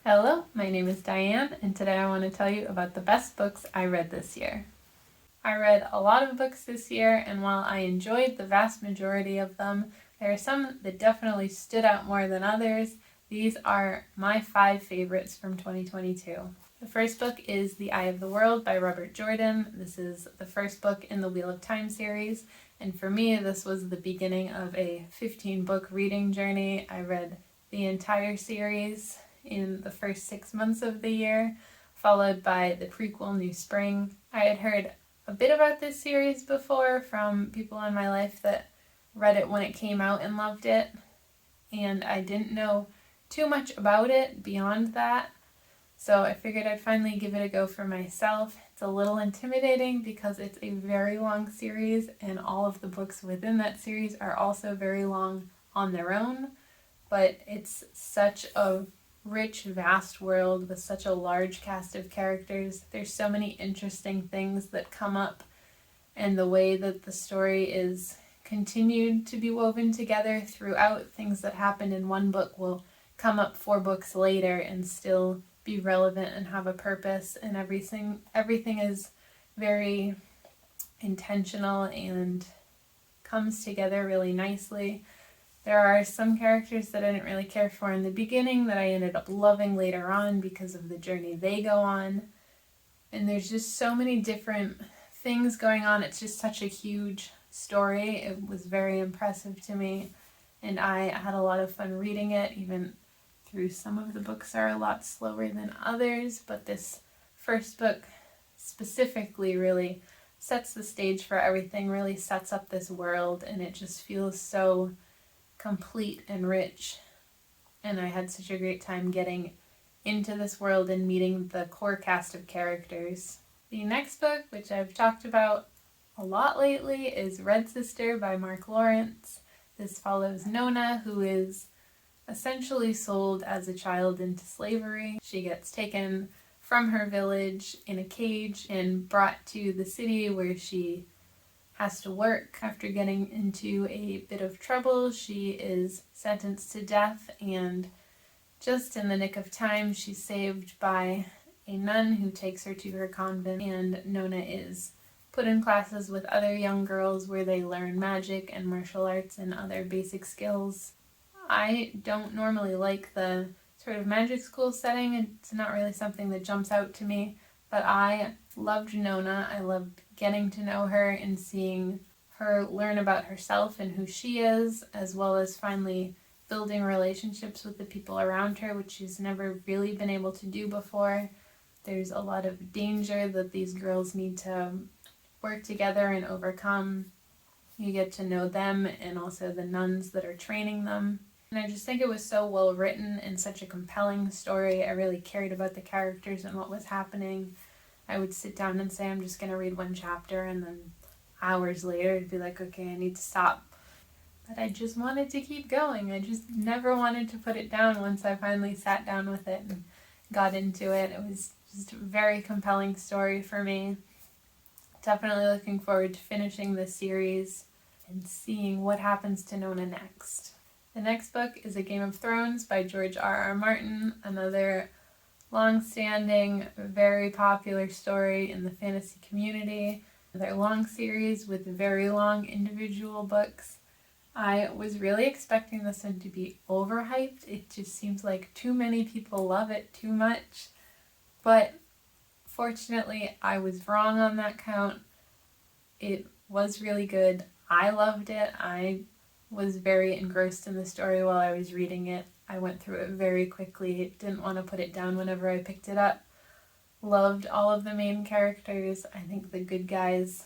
Hello, my name is Diane, and today I want to tell you about the best books I read this year. I read a lot of books this year, and while I enjoyed the vast majority of them, there are some that definitely stood out more than others. These are my 5 favorites from 2022. The first book is The Eye of the World by Robert Jordan. This is the first book in the Wheel of Time series, and for me, this was the beginning of a 15-book reading journey. I read the entire series in the first 6 months of the year, followed by the prequel New Spring. I had heard a bit about this series before from people in my life that read it when it came out and loved it, and I didn't know too much about it beyond that, so I figured I'd finally give it a go for myself. It's a little intimidating because it's a very long series, and all of the books within that series are also very long on their own, but it's such a rich, vast world with such a large cast of characters. There's so many interesting things that come up, and the way that the story is continued to be woven together throughout, things that happened in one book will come up 4 books later and still be relevant and have a purpose, and everything is very intentional and comes together really nicely. There are some characters that I didn't really care for in the beginning that I ended up loving later on because of the journey they go on. And there's just so many different things going on. It's just such a huge story. It was very impressive to me, and I had a lot of fun reading it, even through some of the books are a lot slower than others, but this first book specifically really sets the stage for everything, really sets up this world, and it just feels so complete and rich, and I had such a great time getting into this world and meeting the core cast of characters. The next book, which I've talked about a lot lately, is Red Sister by Mark Lawrence. This follows Nona, who is essentially sold as a child into slavery. She gets taken from her village in a cage and brought to the city where she has to work. After getting into a bit of trouble, she is sentenced to death, and just in the nick of time, she's saved by a nun who takes her to her convent, and Nona is put in classes with other young girls where they learn magic and martial arts and other basic skills. I don't normally like the sort of magic school setting. It's not really something that jumps out to me, but I loved Nona. I loved getting to know her and seeing her learn about herself and who she is, as well as finally building relationships with the people around her, which she's never really been able to do before. There's a lot of danger that these girls need to work together and overcome. You get to know them and also the nuns that are training them. And I just think it was so well written and such a compelling story. I really cared about the characters and what was happening. I would sit down and say, I'm just going to read one chapter, and then hours later I'd be like, okay, I need to stop. But I just wanted to keep going. I just never wanted to put it down once I finally sat down with it and got into it. It was just a very compelling story for me. Definitely looking forward to finishing this series and seeing what happens to Nona next. The next book is A Game of Thrones by George R.R. Martin, another long-standing, very popular story in the fantasy community. Another long series with very long individual books. I was really expecting this one to be overhyped. It just seems like too many people love it too much. But fortunately, I was wrong on that count. It was really good. I loved it. I was very engrossed in the story while I was reading it. I went through it very quickly. Didn't want to put it down whenever I picked it up. Loved all of the main characters. I think the good guys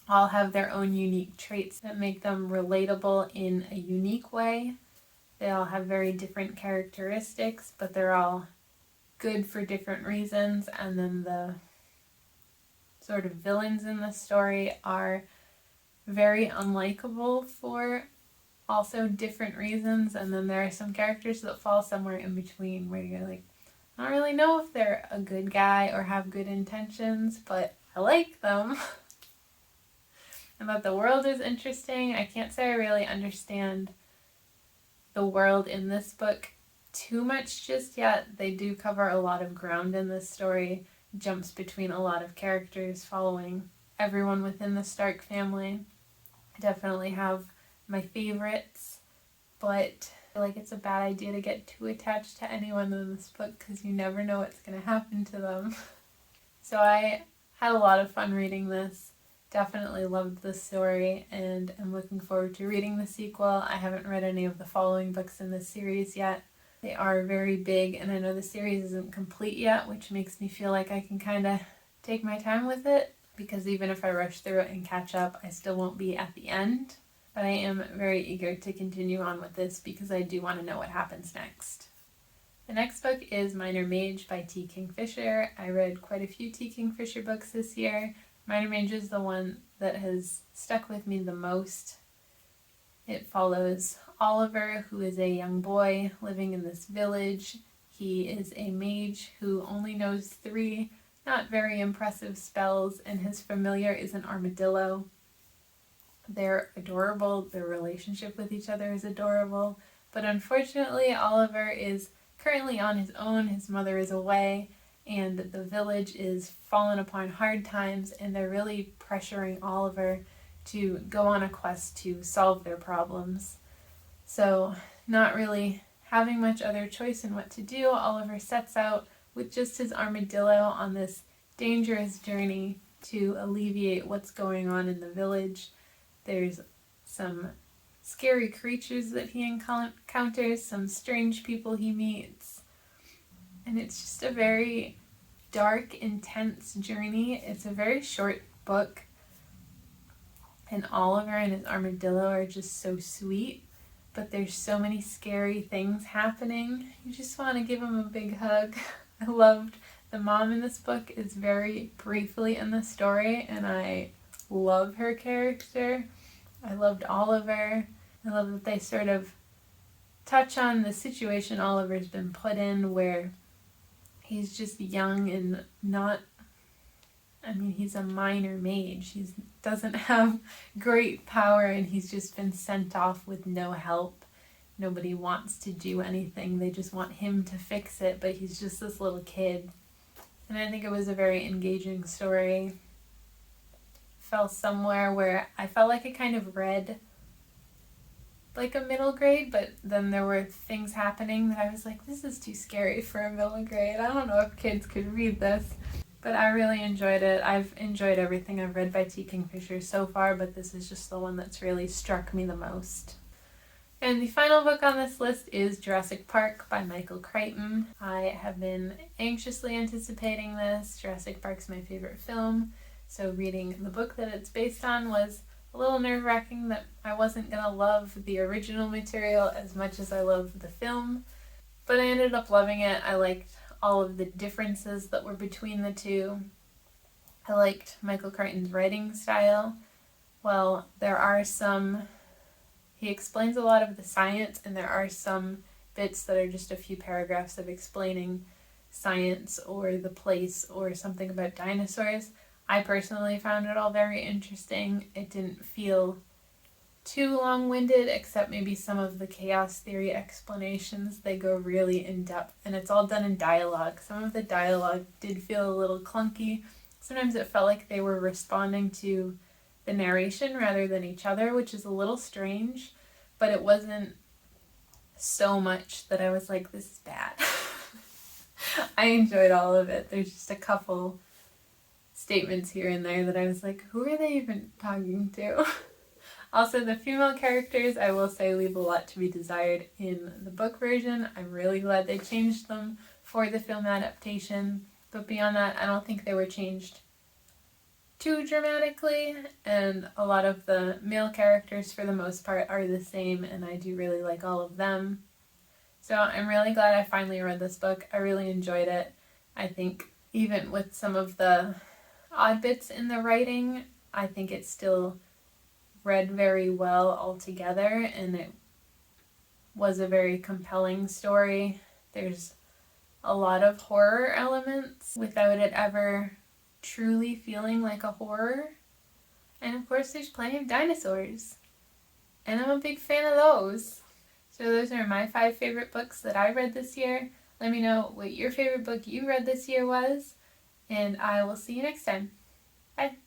all have their own unique traits that make them relatable in a unique way. They all have very different characteristics, but they're all good for different reasons. And then the sort of villains in the story are very unlikable for also different reasons. And then there are some characters that fall somewhere in between where you're like, I don't really know if they're a good guy or have good intentions, but I like them. And that the world is interesting. I can't say I really understand the world in this book too much just yet. They do cover a lot of ground in this story, jumps between a lot of characters, following everyone within the Stark family. I definitely have my favorites, but I feel like it's a bad idea to get too attached to anyone in this book because you never know what's going to happen to them. So I had a lot of fun reading this. Definitely loved the story and am looking forward to reading the sequel. I haven't read any of the following books in this series yet. They are very big, and I know the series isn't complete yet, which makes me feel like I can kind of take my time with it, because even if I rush through it and catch up, I still won't be at the end. But I am very eager to continue on with this because I do want to know what happens next. The next book is Minor Mage by T. Kingfisher. I read quite a few T. Kingfisher books this year. Minor Mage is the one that has stuck with me the most. It follows Oliver, who is a young boy living in this village. He is a mage who only knows 3 not very impressive spells, and his familiar is an armadillo. They're adorable, their relationship with each other is adorable, but unfortunately Oliver is currently on his own. His mother is away, and the village is fallen upon hard times, and they're really pressuring Oliver to go on a quest to solve their problems. So, not really having much other choice in what to do, Oliver sets out with just his armadillo on this dangerous journey to alleviate what's going on in the village. There's some scary creatures that he encounters, some strange people he meets, and it's just a very dark, intense journey. It's a very short book, and Oliver and his armadillo are just so sweet, but there's so many scary things happening. You just want to give him a big hug. I loved the mom in this book is very briefly in the story, and I love her character. I loved Oliver. I love that they sort of touch on the situation Oliver's been put in, where he's just young and he's a minor mage. He doesn't have great power, and he's just been sent off with no help. Nobody wants to do anything. They just want him to fix it, but he's just this little kid. And I think it was a very engaging story. Fell somewhere where I felt like I kind of read like a middle grade, but then there were things happening that I was like, this is too scary for a middle grade. I don't know if kids could read this. But I really enjoyed it. I've enjoyed everything I've read by T. Kingfisher so far, but this is just the one that's really struck me the most. And the final book on this list is Jurassic Park by Michael Crichton. I have been anxiously anticipating this. Jurassic Park's my favorite film, so reading the book that it's based on was a little nerve-wracking that I wasn't going to love the original material as much as I loved the film, but I ended up loving it. I liked all of the differences that were between the two. I liked Michael Crichton's writing style. Well, he explains a lot of the science, and there are some bits that are just a few paragraphs of explaining science or the place or something about dinosaurs. I personally found it all very interesting. It didn't feel too long-winded, except maybe some of the chaos theory explanations. They go really in-depth, and it's all done in dialogue. Some of the dialogue did feel a little clunky. Sometimes it felt like they were responding to the narration rather than each other, which is a little strange, but it wasn't so much that I was like, this is bad. I enjoyed all of it. There's just a couple statements here and there that I was like, who are they even talking to? Also, the female characters, I will say, leave a lot to be desired in the book version. I'm really glad they changed them for the film adaptation, but beyond that, I don't think they were changed too dramatically, and a lot of the male characters for the most part are the same, and I do really like all of them. So I'm really glad I finally read this book. I really enjoyed it. I think even with some of the odd bits in the writing, I think it still read very well altogether, and it was a very compelling story. There's a lot of horror elements without it ever truly feeling like a horror. And of course there's plenty of dinosaurs, and I'm a big fan of those. So those are my 5 favorite books that I read this year. Let me know what your favorite book you read this year was, and I will see you next time. Bye!